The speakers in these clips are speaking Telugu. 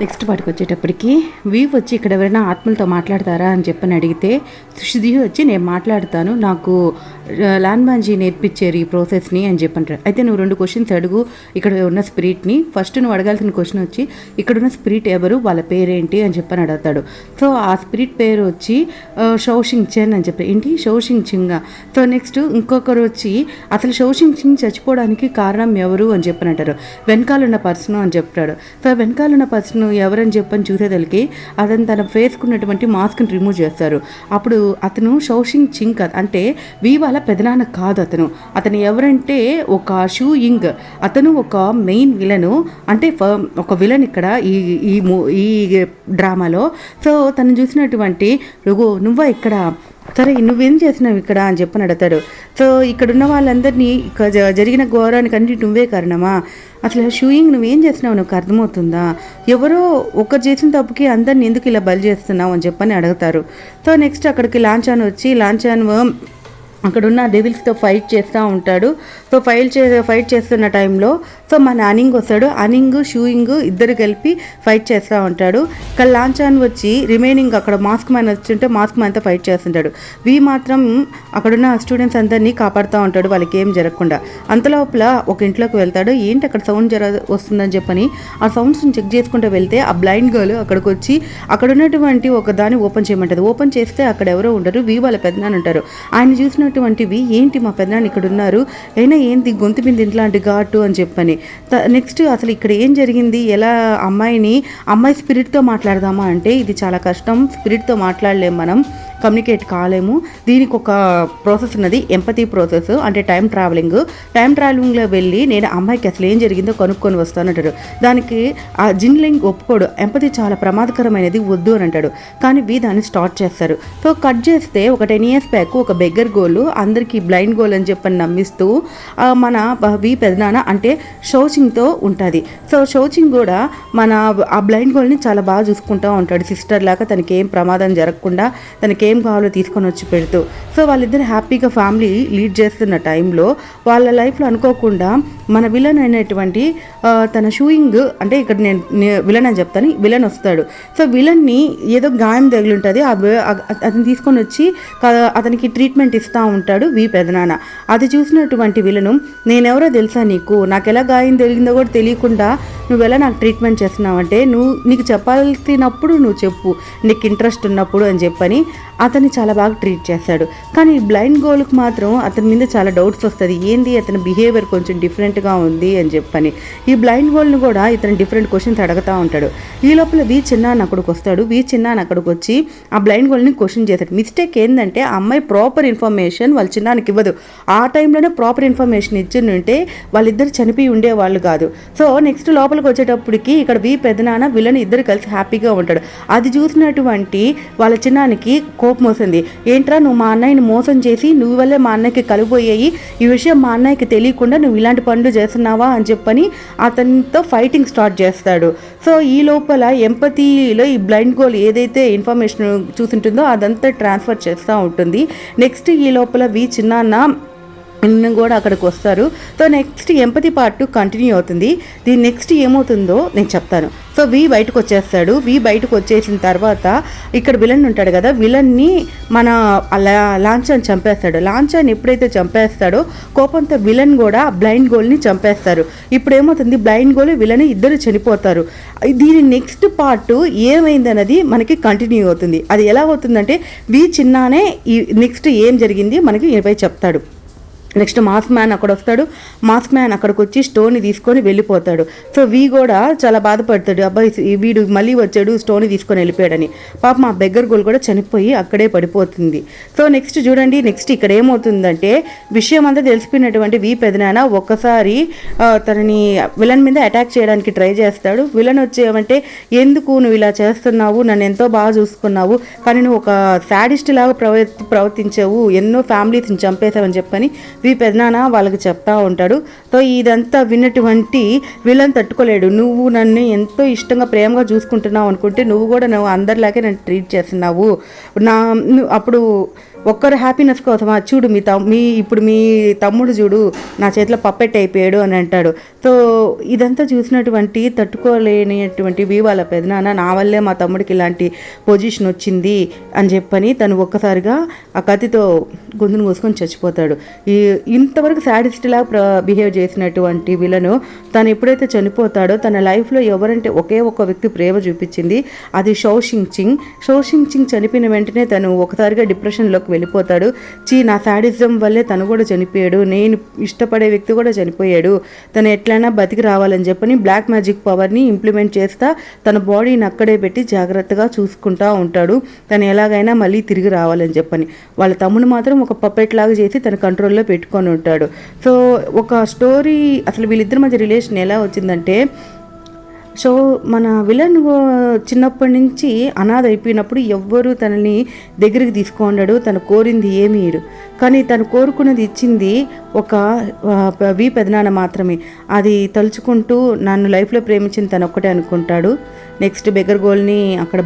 నెక్స్ట్ పాటికి వచ్చేటప్పటికి వీవ్ వచ్చి ఇక్కడ ఎవరైనా ఆత్మలతో మాట్లాడతారా అని చెప్పని అడిగితే సుషిధి వచ్చి నేను మాట్లాడతాను, నాకు లాన్బాంజీ నేర్పించారు ఈ ప్రాసెస్ని అని చెప్పంటారు. అయితే నువ్వు 2 క్వశ్చన్స్ అడుగు ఇక్కడ ఉన్న స్పిరిట్ని. ఫస్ట్ నువ్వు అడగాల్సిన క్వశ్చన్ వచ్చి ఇక్కడున్న స్పిరిట్ ఎవరు, వాళ్ళ పేరేంటి అని చెప్పని అడుగుతాడు. సో ఆ స్పిరిట్ పేరు వచ్చి షౌషింగ్ చెన్ అని చెప్పారు. ఏంటి షౌషింగ్ చింగా. సో నెక్స్ట్ ఇంకొకరు వచ్చి అసలు షౌషింగ్ చింగ్ చచ్చిపోవడానికి కారణం ఎవరు అని చెప్పని అంటారు. వెనకాలన్న పర్సన్ అని చెప్తాడు. సో వెనకాలన్న పర్సన్ ఎవరని చెప్పని చూసేదలికి అతను తన ఫేస్కున్నటువంటి మాస్క్ని రిమూవ్ చేస్తారు. అప్పుడు అతను షౌషింగ్ చింగ్ అంటే వాళ్ళ పెదనాన్న కాదు. అతను ఎవరంటే ఒక షూ యింగ్. అతను ఒక మెయిన్ విలను, అంటే ఒక విలన్ ఇక్కడ ఈ డ్రామాలో. సో తను చూసినటువంటి నువ్వా ఇక్కడ, సరే నువ్వేం చేసినావు ఇక్కడ అని చెప్పని అడతాడు. సో ఇక్కడున్న వాళ్ళందరినీ జరిగిన ఘోరానికి అన్నిటి నువ్వే కారణమా, అసలు షూయింగ్ నువ్వేం చేసినావు నీకు అర్థమవుతుందా, ఎవరో ఒకరు చేసిన తప్పుకి అందరిని ఎందుకు ఇలా బలి చేస్తున్నావు అని చెప్పని అడుగుతారు. సో నెక్స్ట్ అక్కడికి లాంఛాన్ వచ్చి లాంఛాన్ అక్కడున్న డెవిల్స్తో ఫైట్ చేస్తూ ఉంటాడు. సో ఫైట్ చేస్తున్న టైంలో సో మన అనింగ్ వస్తాడు. అనింగ్ షూయింగ్ ఇద్దరు కలిపి ఫైట్ చేస్తూ ఉంటాడు. ఇక్కడ లాంఛాన్ వచ్చి రిమైనింగ్ అక్కడ మాస్క్ మ్యాన్ వచ్చింటే మాస్క్ మ్యాన్తో ఫైట్ చేస్తుంటాడు. మాత్రం అక్కడున్న స్టూడెంట్స్ అందరినీ కాపాడుతూ ఉంటాడు వాళ్ళకి ఏం జరగకుండా. అంతలోపల ఒక ఇంట్లోకి వెళ్తాడు. ఏంటి అక్కడ సౌండ్ వస్తుందని చెప్పని ఆ సౌండ్స్ని చెక్ చేసుకుంటూ వెళ్తే ఆ బ్లైండ్ గర్ల్ అక్కడికి వచ్చి అక్కడ ఉన్నటువంటి ఒక దాన్ని ఓపెన్ చేయమంటుంది. ఓపెన్ చేస్తే అక్కడ ఎవరో ఉండరు, వాళ్ళ పెద్దనాన్న ఉంటారు. ఆయన చూసినటువంటివి ఏంటి మా పెద్దనాన్న ఇక్కడ ఉన్నారు, అయినా ఏంటి గొంతు మీద ఇంట్లాంటి ఘాటు అని చెప్పని. నెక్స్ట్ అసలు ఇక్కడ ఏం జరిగింది, ఎలా అమ్మాయి స్పిరిట్తో మాట్లాడదామా అంటే ఇది చాలా కష్టం, స్పిరిట్తో మాట్లాడలేము, మనం కమ్యూనికేట్ కాలేము. దీనికి ఒక ప్రాసెస్ ఉన్నది, ఎంపతి ప్రాసెస్. అంటే టైం ట్రావెలింగ్లో వెళ్ళి నేను అమ్మాయికి అసలు ఏం జరిగిందో కనుక్కొని వస్తాను అంటాడు. దానికి ఆ జిన్లింగ్ ఒప్పుకోడు, ఎంపతి చాలా ప్రమాదకరమైనది వద్దు అని అంటాడు. కానీ దాన్ని స్టార్ట్ చేస్తారు. సో కట్ చేస్తే ఒక 10 years బ్యాక్ ఒక బెగ్గర్ గోల్ అందరికీ బ్లైండ్ గోల్ అని చెప్పని నమ్మిస్తూ మన పెదనాన్న అంటే షౌచింగ్తో ఉంటుంది. సో షౌచింగ్ కూడా మన ఆ బ్లైండ్ గోల్ని చాలా బాగా చూసుకుంటూ ఉంటాడు, సిస్టర్ లాగా. తనకి ఏం ప్రమాదం జరగకుండా తనకి ఏం కావాలో తీసుకొని వచ్చి పెడుతూ. సో వాళ్ళిద్దరు హ్యాపీగా ఫ్యామిలీ లీడ్ చేస్తున్న టైంలో వాళ్ళ లైఫ్లో అనుకోకుండా మన విలన్ అయినటువంటి తన షూయింగ్, అంటే ఇక్కడ నేను విలన్ అని చెప్తాను, విలన్ వస్తాడు. సో విలన్ని ఏదో గాయం తగిలింటుంది, అతను తీసుకొని వచ్చి అతనికి ట్రీట్మెంట్ ఇస్తూ ఉంటాడు పెదనాన్న. అది చూసినటువంటి విలను నేనెవరో తెలుసా నీకు, నాకు ఎలా గాయం జరిగిందో కూడా తెలియకుండా నువ్వెలా నాకు ట్రీట్మెంట్ చేస్తున్నావు అంటే నీకు చెప్పాల్సినప్పుడు నువ్వు చెప్పు, నీకు ఇంట్రెస్ట్ ఉన్నప్పుడు అని చెప్పని అతన్ని చాలా బాగా ట్రీట్ చేస్తాడు. కానీ బ్లైండ్ గోల్కి మాత్రం అతని మీద చాలా డౌట్స్ వస్తుంది, ఏంది అతని బిహేవియర్ కొంచెం డిఫరెంట్గా ఉంది అని చెప్పని. ఈ బ్లైండ్ గోల్ని కూడా ఇతను డిఫరెంట్ క్వశ్చన్స్ అడుగుతూ ఉంటాడు. ఈ లోపల చిన్నాన్న అక్కడికి వస్తాడు. చిన్నాన్న అక్కడికి వచ్చి ఆ బ్లైండ్ గోల్ని క్వశ్చన్ చేస్తాడు. మిస్టేక్ ఏంటంటే ఆ అమ్మాయి ప్రాపర్ ఇన్ఫర్మేషన్ వాళ్ళ చిన్నానికి ఇవ్వదు. ఆ టైంలోనే ప్రాపర్ ఇన్ఫర్మేషన్ ఇచ్చిందంటే వాళ్ళిద్దరు చనిపోయి ఉండేవాళ్ళు కాదు. సో నెక్స్ట్ లోపలికి వచ్చేటప్పటికి ఇక్కడ పెదనాన్న విలన్ ఇద్దరు కలిసి హ్యాపీగా ఉంటాడు. అది చూసినటువంటి వాళ్ళ చిన్నానికి కోపం వస్తుంది. ఏంట్రా నువ్వు మా అన్నయ్యని మోసం చేసి నువ్వు వల్లే మా అన్నయ్యకి కలిపోయాయి, ఈ విషయం మా అన్నయ్యకి తెలియకుండా నువ్వు ఇలాంటి పనులు చేస్తున్నావా అని చెప్పని అతనితో ఫైటింగ్ స్టార్ట్ చేస్తాడు. సో ఈ లోపల ఎంపతిలో ఈ బ్లైండ్ గోల్ ఏదైతే ఇన్ఫర్మేషన్ చూసింటుందో అదంతా ట్రాన్స్ఫర్ చేస్తూ ఉంటుంది. నెక్స్ట్ ఈ లోపల చిన్నాన్న కూడా అక్కడికి వస్తారు. So next empathy part continue అవుతుంది. దీని నెక్స్ట్ ఏమవుతుందో నేను చెప్తాను. సో బయటకు వచ్చేస్తాడు. బయటకు వచ్చేసిన తర్వాత ఇక్కడ విలన్ ఉంటాడు కదా, విలన్ని మన లాంఛాన్ చంపేస్తాడు. లాంఛాన్ ఎప్పుడైతే చంపేస్తాడో కోపంతో విలన్ కూడా బ్లైండ్ గోల్ని చంపేస్తారు. ఇప్పుడు ఏమవుతుంది, బ్లైండ్ గోల్ విలన్ ఇద్దరు చనిపోతారు. దీని నెక్స్ట్ పార్ట్ ఏమైందన్నది మనకి కంటిన్యూ అవుతుంది. అది ఎలా అవుతుందంటే చిన్నానే ఈ నెక్స్ట్ ఏం జరిగింది మనకి ఈయనపై చెప్తాడు. నెక్స్ట్ మాస్క్ మ్యాన్ అక్కడ వస్తాడు. మాస్క్ మ్యాన్ అక్కడికి వచ్చి స్టోన్ని తీసుకొని వెళ్ళిపోతాడు. సో కూడా చాలా బాధపడతాడు, అబ్బాయి వీడు మళ్ళీ వచ్చాడు స్టోన్ని తీసుకొని వెళ్ళిపోయాడని. పాప మా బెగ్గర్ గోల్ కూడా చనిపోయి అక్కడే పడిపోతుంది. సో నెక్స్ట్ చూడండి, నెక్స్ట్ ఇక్కడ ఏమవుతుందంటే విషయం అంతా తెలిసిపోయినటువంటి పెదనాన్న ఒక్కసారి తనని విలన్ మీద అటాక్ చేయడానికి ట్రై చేస్తాడు. విలన్ వచ్చేమంటే ఎందుకు నువ్వు ఇలా చేస్తున్నావు, నన్ను ఎంతో బాగా చూసుకున్నావు, కానీ నువ్వు ఒక సాడిస్ట్ లాగా ప్రవర్తించావు, ఎన్నో ఫ్యామిలీస్ని చంపేశావని చెప్పని పెదనాన్న వాళ్ళకి చెప్తా ఉంటాడు. సో ఇదంతా విన్నటువంటి విలన్ తట్టుకోలేడు. నువ్వు నన్ను ఎంతో ఇష్టంగా ప్రేమగా చూసుకుంటున్నావు అనుకుంటే నువ్వు అందరిలాగే నన్ను ట్రీట్ చేస్తున్నావు, అప్పుడు ఒక్కరు హ్యాపీనెస్ కోసం చూడు ఇప్పుడు మీ తమ్ముడు చూడు నా చేతిలో పప్పెట్ అయిపోయాడు అని అంటాడు. సో ఇదంతా చూసినటువంటి తట్టుకోలేనటువంటి వాళ్ళ పెదనాన్న నా వల్లే మా తమ్ముడికి ఇలాంటి పొజిషన్ వచ్చింది అని చెప్పని తను ఒక్కసారిగా ఆ కత్తితో గొంతును మూసుకొని చచ్చిపోతాడు. ఇంతవరకు శాడిస్ట్లా బిహేవ్ చేసినటువంటి విలను తను ఎప్పుడైతే చనిపోతాడో తన లైఫ్లో ఎవరంటే ఒకే ఒక్క వ్యక్తి ప్రేమ చూపించింది, అది షౌషింగ్ చింగ్ చనిపోయిన వెంటనే తను ఒకసారిగా డిప్రెషన్లోకి వెళ్ళిపోతాడు. నా శాడిజం వల్లే తను కూడా చనిపోయాడు, నేను ఇష్టపడే వ్యక్తి కూడా చనిపోయాడు, తను ఎట్లయినా బతికి రావాలని చెప్పని బ్లాక్ మ్యాజిక్ పవర్ని ఇంప్లిమెంట్ చేస్తా తన బాడీని అక్కడే పెట్టి జాగ్రత్తగా చూసుకుంటూ ఉంటాడు, తను ఎలాగైనా మళ్ళీ తిరిగి రావాలని చెప్పని. వాళ్ళ తమ్ముడు మాత్రం ఒక పప్పెట్ లాగా చేసి తన కంట్రోల్లో పెట్టుకొని ఉంటాడు. సో ఒక స్టోరీ అసలు వీళ్ళిద్దరి మధ్య రిలేషన్ ఎలా వచ్చిందంటే, సో మన విలన్ చిన్నప్పటి నుంచి అనాథ అయిపోయినప్పుడు ఎవ్వరూ తనని దగ్గరికి తీసుకున్నాడు, తను కోరింది ఏమీ ఇడు, కానీ తను కోరుకున్నది ఇచ్చింది ఒక పెదనాన్న మాత్రమే. అది తలుచుకుంటూ నన్ను లైఫ్లో ప్రేమించింది తను ఒక్కటే అనుకుంటాడు. నెక్స్ట్ బెగర్ గోల్ని అక్కడ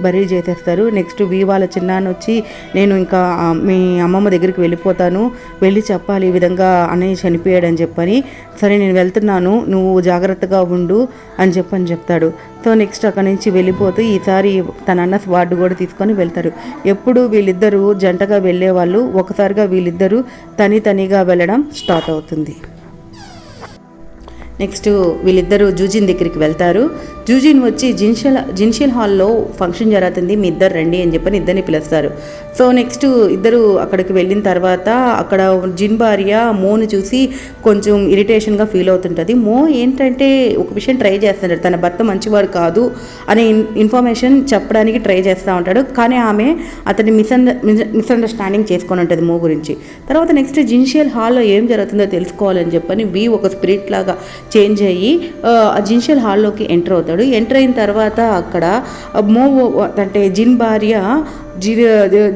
బరీ చేసేస్తారు. నెక్స్ట్ వాళ్ళ చిన్నాన్న వచ్చి నేను ఇంకా మీ అమ్మమ్మ దగ్గరికి వెళ్ళిపోతాను, వెళ్ళి చెప్పాలి ఈ విధంగా అన్నయ్య చనిపోయాడని చెప్పని. సరే నేను వెళ్తున్నాను, నువ్వు జాగ్రత్తగా ఉండు అని చెప్తాడు. సో నెక్స్ట్ అక్కడి నుంచి వెళ్ళిపోతూ ఈసారి తన అన్న స్వార్డు కూడా తీసుకొని వెళ్తారు. ఎప్పుడు వీళ్ళిద్దరూ జంటగా వెళ్ళేవాళ్ళు, ఒకసారిగా వీళ్ళిద్దరూ తనిగా వెళ్ళడం స్టార్ట్ అవుతుంది. నెక్స్ట్ వీళ్ళిద్దరూ జూజిన్ దగ్గరికి వెళ్తారు. జూజిన్ వచ్చి జిన్షియల్ హాల్లో ఫంక్షన్ జరుగుతుంది, మీ ఇద్దరు రండి అని చెప్పని ఇద్దరిని పిలుస్తారు. సో నెక్స్ట్ ఇద్దరు అక్కడికి వెళ్ళిన తర్వాత అక్కడ జిన్ భార్య మోను చూసి కొంచెం ఇరిటేషన్గా ఫీల్ అవుతుంటుంది. ఏంటంటే ఒక విషయం ట్రై చేస్తాడు, తన భర్త మంచివాడు కాదు అనే ఇన్ఫర్మేషన్ చెప్పడానికి ట్రై చేస్తూ ఉంటాడు, కానీ ఆమె అతన్ని మిస్అండర్స్టాండింగ్ చేసుకొని ఉంటుంది మో గురించి. తర్వాత నెక్స్ట్ జిన్షియల్ హాల్లో ఏం జరుగుతుందో తెలుసుకోవాలని చెప్పని ఒక స్పిరిట్ లాగా చేంజ్ అయ్యి ఆ జిన్షియల్ హాల్లోకి ఎంటర్ అవుతాడు. ఎంటర్ అయిన తర్వాత అక్కడ అంటే జిన్ భార్య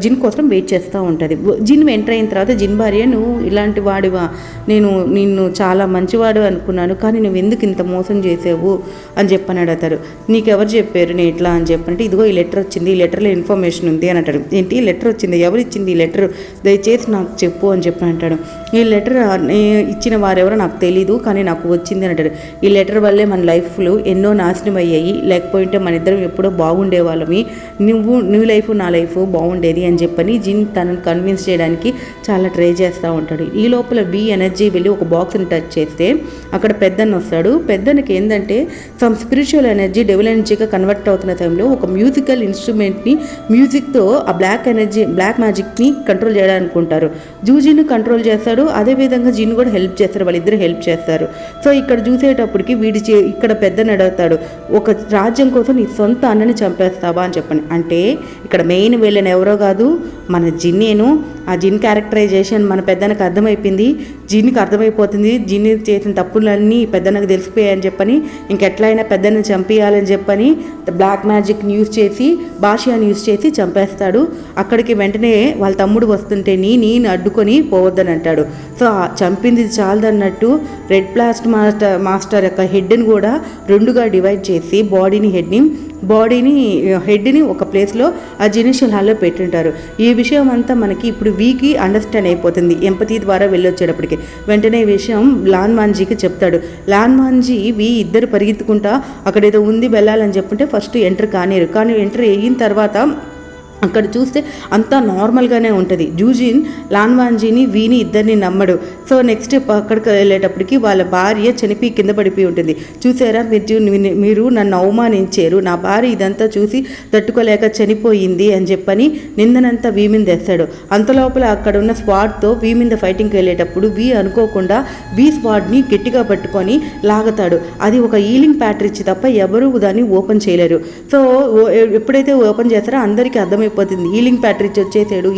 జిన్ కోసం వెయిట్ చేస్తూ ఉంటుంది. జిన్ ఎంటర్ అయిన తర్వాత జిన్ భార్య, నువ్వు ఇలాంటి వాడివా, నేను నిన్ను చాలా మంచివాడు అనుకున్నాను, కానీ నువ్వు ఎందుకు ఇంత మోసం చేసావు అని చెప్పని అడుగుతారు. నీకెవరు చెప్పారు నేను ఇట్లా అని చెప్పంటే, ఇదిగో ఈ లెటర్ వచ్చింది, ఈ లెటర్లో ఇన్ఫర్మేషన్ ఉంది అని అంటాడు. ఏంటి ఈ లెటర్ వచ్చింది, ఎవరు ఇచ్చింది ఈ లెటర్, దయచేసి నాకు చెప్పు అని చెప్పని అంటాడు. ఈ లెటర్ ఇచ్చిన వారెవరో నాకు తెలీదు, కానీ నాకు వచ్చింది అని అంటాడు. ఈ లెటర్ వల్లే మన లైఫ్లో ఎన్నో నాశనం అయ్యాయి, లేకపోతే మన ఇద్దరం ఎప్పుడో బాగుండేవాళ్ళమి, నీ లైఫ్ నా లైఫ్ బాగుండేది అని చెప్పని జిన్ తనను కన్విన్స్ చేయడానికి చాలా ట్రై చేస్తూ ఉంటాడు. ఈ లోపల ఎనర్జీ వెళ్ళి ఒక బాక్స్ని టచ్ చేస్తే అక్కడ పెద్దన్న వస్తాడు. పెద్దనకి ఏంటంటే సమ్ స్పిరిచువల్ ఎనర్జీ డెవిల్ ఎనర్జీగా కన్వర్ట్ అవుతున్న టైంలో ఒక మ్యూజికల్ ఇన్స్ట్రుమెంట్ని మ్యూజిక్తో ఆ బ్లాక్ మ్యాజిక్ని కంట్రోల్ చేయడానుకుంటారు. జూజిన్ కంట్రోల్ చేస్తాడు, అదేవిధంగా జిన్ కూడా హెల్ప్ చేస్తారు, వాళ్ళిద్దరు హెల్ప్ చేస్తారు. సో ఇక్కడ చూసేటప్పటికి ఇక్కడ పెద్దని అడుగుతాడు, ఒక రాజ్యం కోసం నీ సొంత అన్నని చంపేస్తావా అని చెప్పని. అంటే ఇక్కడ మెయిన్ వీళ్ళని ఎవరో కాదు, మన జిన్నేను. ఆ జిన్ క్యారెక్టరైజేషన్ మన పెద్దనకు అర్థమైపోయింది, జిన్కి అర్థమైపోతుంది, జిన్ చేసిన తప్పులన్నీ పెద్దనకు తెలిసిపోయాయని చెప్పని ఇంకెట్లయినా పెద్దను చంపేయాలని చెప్పని బ్లాక్ మ్యాజిక్ని యూజ్ చేసి భాషని యూజ్ చేసి చంపేస్తాడు. అక్కడికి వెంటనే వాళ్ళ తమ్ముడు వస్తుంటే నేను అడ్డుకొని పోవద్దని అంటాడు. సో చంపింది చాలదన్నట్టు రెడ్ ప్లాస్ట్ మాస్టర్ యొక్క హెడ్ని కూడా రెండుగా డివైడ్ చేసి హెడ్ని ఒక ప్లేస్లో ఆ జినిషియల్ హాల్లో పెట్టింటారు. ఈ విషయం అంతా మనకి ఇప్పుడు వీకి అండర్స్టాండ్ అయిపోతుంది ఎంపతి ద్వారా వెళ్ళొచ్చేటప్పటికి. వెంటనే ఈ విషయం లాన్ మాంజీకి చెప్తాడు. లాన్ మాంజీ ఇద్దరు పరిగెత్తుకుంటా అక్కడేదో ఉంది వెళ్ళాలని చెప్పుంటే ఫస్ట్ ఎంటర్ కానిరు, కానీ ఎంటర్ అయిన తర్వాత అక్కడ చూస్తే అంతా నార్మల్గానే ఉంటుంది. జూజిన్ లాన్వాంజీని ఇద్దరిని నమ్మడు. సో నెక్స్ట్ అక్కడికి వెళ్ళేటప్పటికి వాళ్ళ భార్య చనిపోయి కింద పడిపోయి ఉంటుంది. చూసారా మీరు నన్ను అవమానించారు, నా భార్య ఇదంతా చూసి తట్టుకోలేక చనిపోయింది అని చెప్పని నిందనంతా మీద తెస్తాడు. అంతలోపల అక్కడ ఉన్న స్క్వాడ్తో మీద ఫైటింగ్కి వెళ్ళేటప్పుడు అనుకోకుండా స్క్వాడ్ని గట్టిగా పట్టుకొని లాగుతాడు. అది ఒక హీలింగ్ ప్యాట్రిచ్ తప్ప ఎవరు దాన్ని ఓపెన్ చేయలేరు. సో ఎప్పుడైతే ఓపెన్ చేస్తారో అందరికీ అర్థమైపోతుంది హీలింగ్ ప్యాట్రిచ్ వచ్చేసాడు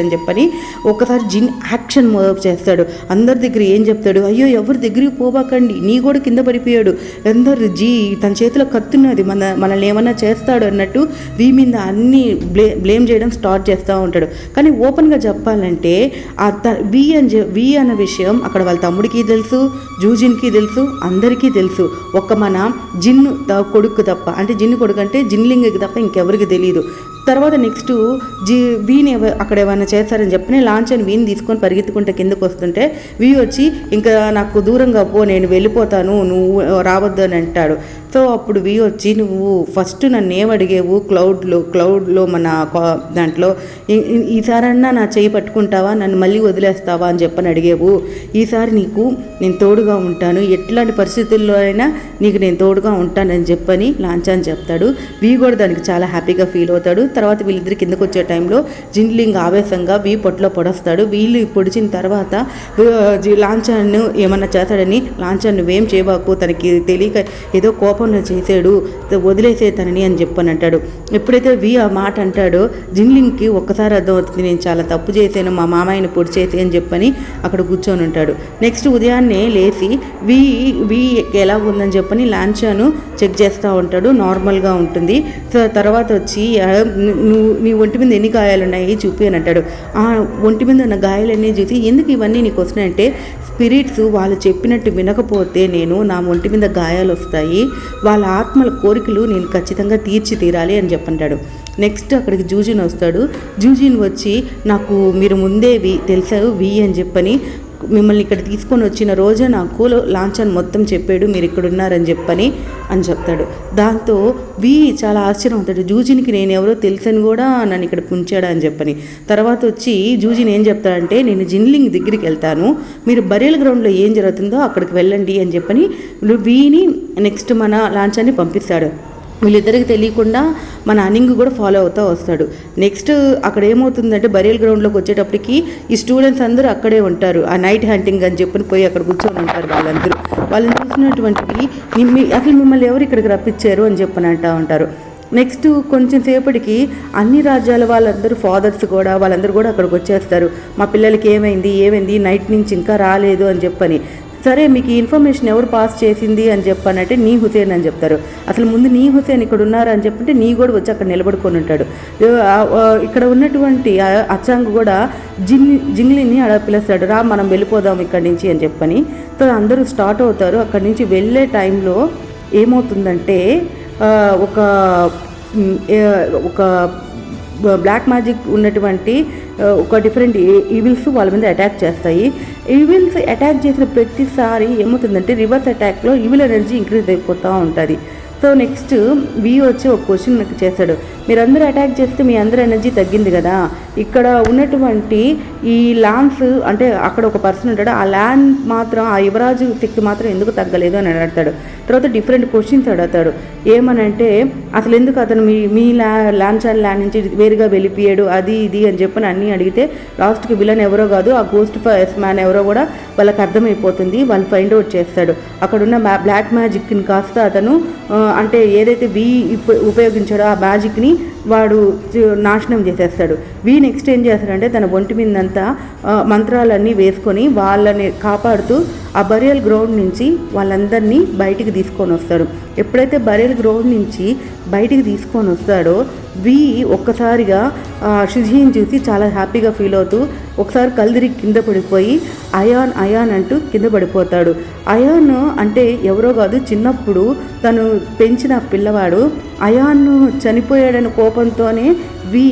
అని చెప్పని. ఒకసారి జిన్ యాక్షన్ మూవ్ చేస్తాడు. అందరి దగ్గర ఏం చెప్తాడు, అయ్యో ఎవరి దగ్గరికి పోబాకండి, నీ కూడా కింద పడిపోయాడు, అందరు తన చేతిలో కత్తున్నది, మనల్ని ఏమన్నా చేస్తాడు అన్నట్టు మీద అన్ని బ్లేమ్ చేయడం స్టార్ట్ చేస్తూ ఉంటాడు. కానీ ఓపెన్గా చెప్పాలంటే అన్న విషయం అక్కడ వాళ్ళ తమ్ముడికి తెలుసు, జూజిన్కి తెలుసు, అందరికీ తెలుసు. ఒక్క మన జిన్ కొడుకు తప్ప, అంటే జిన్ కొడుకు అంటే జిన్లింగ్కి తప్ప ఇంకెవరికి తెలియదు. తర్వాత నెక్స్ట్ వీని అక్కడ ఏమైనా చేస్తారని చెప్పి లాంచ్ అని వీని తీసుకొని పరిగెత్తుకుంటే కిందకు వస్తుంటే వీ వచ్చి ఇంకా నాకు దూరంగా పో, నేను వెళ్ళిపోతాను, నువ్వు రావద్దు అని అంటాడు. సో అప్పుడు వీ వచ్చి నువ్వు ఫస్ట్ నన్ను ఏమడిగేవు క్లౌడ్లో మన దాంట్లో ఈసారన్నా నా చేయి పట్టుకుంటావా, నన్ను మళ్ళీ వదిలేస్తావా అని చెప్పని అడిగేవు. ఈసారి నీకు నేను తోడుగా ఉంటాను, ఎట్లాంటి పరిస్థితుల్లో అయినా నీకు నేను తోడుగా ఉంటానని చెప్పని లాంచ్ అని చెప్తాడు. వీ కూడా దానికి చాలా హ్యాపీగా ఫీల్ అవుతాడు. తర్వాత వీళ్ళిద్దరు కిందకు వచ్చే టైంలో జిన్లింగ్ ఆవేశంగా వీ పొట్టలో పొడస్తాడు. వీళ్ళు పొడిచిన తర్వాత లాంఛాన్ని ఏమన్నా చేస్తాడని, లాంఛాన్ని నువ్వేం చేయబాకు, తనకి తెలియక ఏదో కోపంలో చేసాడు, వదిలేసే తనని అని చెప్పని అంటాడు. ఎప్పుడైతే వీ ఆ మాట అంటాడో జిన్లింగ్కి ఒక్కసారి అర్థమవుతుంది, నేను చాలా తప్పు చేశాను, మా మామయ్యని పొడి చేసి అని చెప్పని అక్కడ కూర్చొని ఉంటాడు. నెక్స్ట్ ఉదయాన్నే లేచి వీ ఎలా ఉందని చెప్పని లాంఛాను చెక్ చేస్తూ ఉంటాడు. నార్మల్గా ఉంటుంది. సో తర్వాత వచ్చి నీ ఒంటి మీద ఎన్ని గాయాలున్నాయి చూపి అని అంటాడు. ఆ ఒంటి మీద ఉన్న గాయాలన్నీ చూసి ఎందుకు ఇవన్నీ నీకు వస్తున్నాయంటే స్పిరిట్స్ వాళ్ళు చెప్పినట్టు వినకపోతే నా ఒంటి మీద గాయాలు వస్తాయి, వాళ్ళ ఆత్మల కోరికలు నేను ఖచ్చితంగా తీర్చి తీరాలి అని చెప్పంటాడు. నెక్స్ట్ అక్కడికి జూజిన్ వస్తాడు. జూజిన్ వచ్చి నాకు మీరు ముందే తెలుసావు వీ అని చెప్పని, మిమ్మల్ని ఇక్కడ తీసుకొని వచ్చిన రోజే నాకు లాంఛన్ మొత్తం చెప్పాడు, మీరు ఇక్కడ ఉన్నారని చెప్పని చెప్తాడు. దాంతో వీ చాలా ఆశ్చర్యం అవుతాడు. జూజిన్కి నేను ఎవరో తెలుసని కూడా నన్ను ఇక్కడ ఉంచాడా అని చెప్పని. తర్వాత వచ్చి జూజిన్ ఏం చెప్తాడంటే, నేను జిన్లింగ్ దగ్గరికి వెళ్తాను, మీరు బరియల్ గ్రౌండ్లో ఏం జరుగుతుందో అక్కడికి వెళ్ళండి అని చెప్పని వీని నెక్స్ట్ మన లాంఛాన్ని పంపిస్తాడు. వీళ్ళిద్దరికి తెలియకుండా మన అనింగ్ కూడా ఫాలో అవుతూ వస్తాడు. నెక్స్ట్ అక్కడ ఏమవుతుందంటే బరియల్ గ్రౌండ్లోకి వచ్చేటప్పటికి ఈ స్టూడెంట్స్ అందరూ అక్కడే ఉంటారు. ఆ నైట్ హంటింగ్ అని చెప్పని పోయి అక్కడ కూర్చొని ఉంటారు. వాళ్ళని చూసినటువంటివి అసలు మిమ్మల్ని ఎవరు ఇక్కడికి రప్పించారు అని చెప్పని అంటూ ఉంటారు. నెక్స్ట్ కొంచెం సేపటికి అన్ని రాజ్యాల వాళ్ళందరూ ఫాదర్స్ కూడా వాళ్ళందరూ కూడా అక్కడికి వచ్చేస్తారు. మా పిల్లలకి ఏమైంది నైట్ నుంచి ఇంకా రాలేదు అని చెప్పని. సరే మీకు ఈ ఇన్ఫర్మేషన్ ఎవరు పాస్ చేసింది అని చెప్పానంటే నీ హుసేన్ అని చెప్తారు. అసలు ముందు నీ హుసేన్ ఇక్కడ ఉన్నారు అని చెప్పంటే నీ కూడా వచ్చి అక్కడ నిలబడుకొని ఉంటాడు. ఇక్కడ ఉన్నటువంటి అచాంగ్ కూడా జింగ్లీని అక్కడ పిలుస్తాడు, రా మనం వెళ్ళిపోదాం ఇక్కడి నుంచి అని చెప్పని. సో అందరూ స్టార్ట్ అవుతారు. అక్కడి నుంచి వెళ్ళే టైంలో ఏమవుతుందంటే ఒక బ్లాక్ మ్యాజిక్ ఉన్నటువంటి ఒక డిఫరెంట్ ఈవిల్స్ వాళ్ళ మీద అటాక్ చేస్తాయి. ఈవిల్స్ అటాక్ చేసిన ప్రతిసారి ఏమవుతుందంటే రివర్స్ అటాక్లో ఈవిల్ ఎనర్జీ ఇంక్రీజ్ అయిపోతూ ఉంటుంది. సో నెక్స్ట్ వీ వచ్చి ఒక క్వశ్చన్ నాకు చేశాడు, మీరందరూ అటాక్ చేస్తే మీ అందరూ ఎనర్జీ తగ్గింది కదా, ఇక్కడ ఉన్నటువంటి ఈ ల్యాండ్స్ అంటే అక్కడ ఒక పర్సన్ ఉంటాడు, ఆ ల్యాండ్ మాత్రం ఆ యువరాజు శక్తి మాత్రం ఎందుకు తగ్గలేదు అని అడుగుతాడు. తర్వాత డిఫరెంట్ క్వశ్చన్స్ అడుగుతాడు. ఏమనంటే అసలు ఎందుకు అతను మీ ల్యాండ్ నుంచి వేరుగా వెళ్ళిపోయాడు, అది ఇది అని చెప్పని అన్నీ అడిగితే లాస్ట్కి విలన్ ఎవరో కాదు, ఆ గోస్ట్ ఫైర్స్ మ్యాన్ ఎవరో కూడా వాళ్ళకి అర్థమైపోతుంది. వాళ్ళు ఫైండ్ అవుట్ చేస్తాడు. అక్కడున్న బ్లాక్ మ్యాజిక్ని కాస్త అతను అంటే ఏదైతే వీ ఉపయోగించాడో ఆ మ్యాజిక్ని వాడు నాశనం చేసేస్తాడు. వీ నెక్స్ట్ ఏం చేస్తాడంటే తన ఒంటి మీదంతా మంత్రాలన్నీ వేసుకొని వాళ్ళని కాపాడుతూ ఆ బరియల్ గ్రౌండ్ నుంచి వాళ్ళందరినీ బయటికి తీసుకొని వస్తాడు. ఎప్పుడైతే బరియల్ గ్రౌండ్ నుంచి బయటికి తీసుకొని వస్తాడో వీ ఒక్కసారిగా షుజీని చూసి చాలా హ్యాపీగా ఫీల్ అవుతూ ఒకసారి కల్దిరికి కింద పడిపోయి అయాన్ అంటూ కింద పడిపోతాడు. అయాన్ అంటే ఎవరో కాదు, చిన్నప్పుడు తను పెంచిన పిల్లవాడు. అయాన్ చనిపోయాడని కోపంతోనే వీ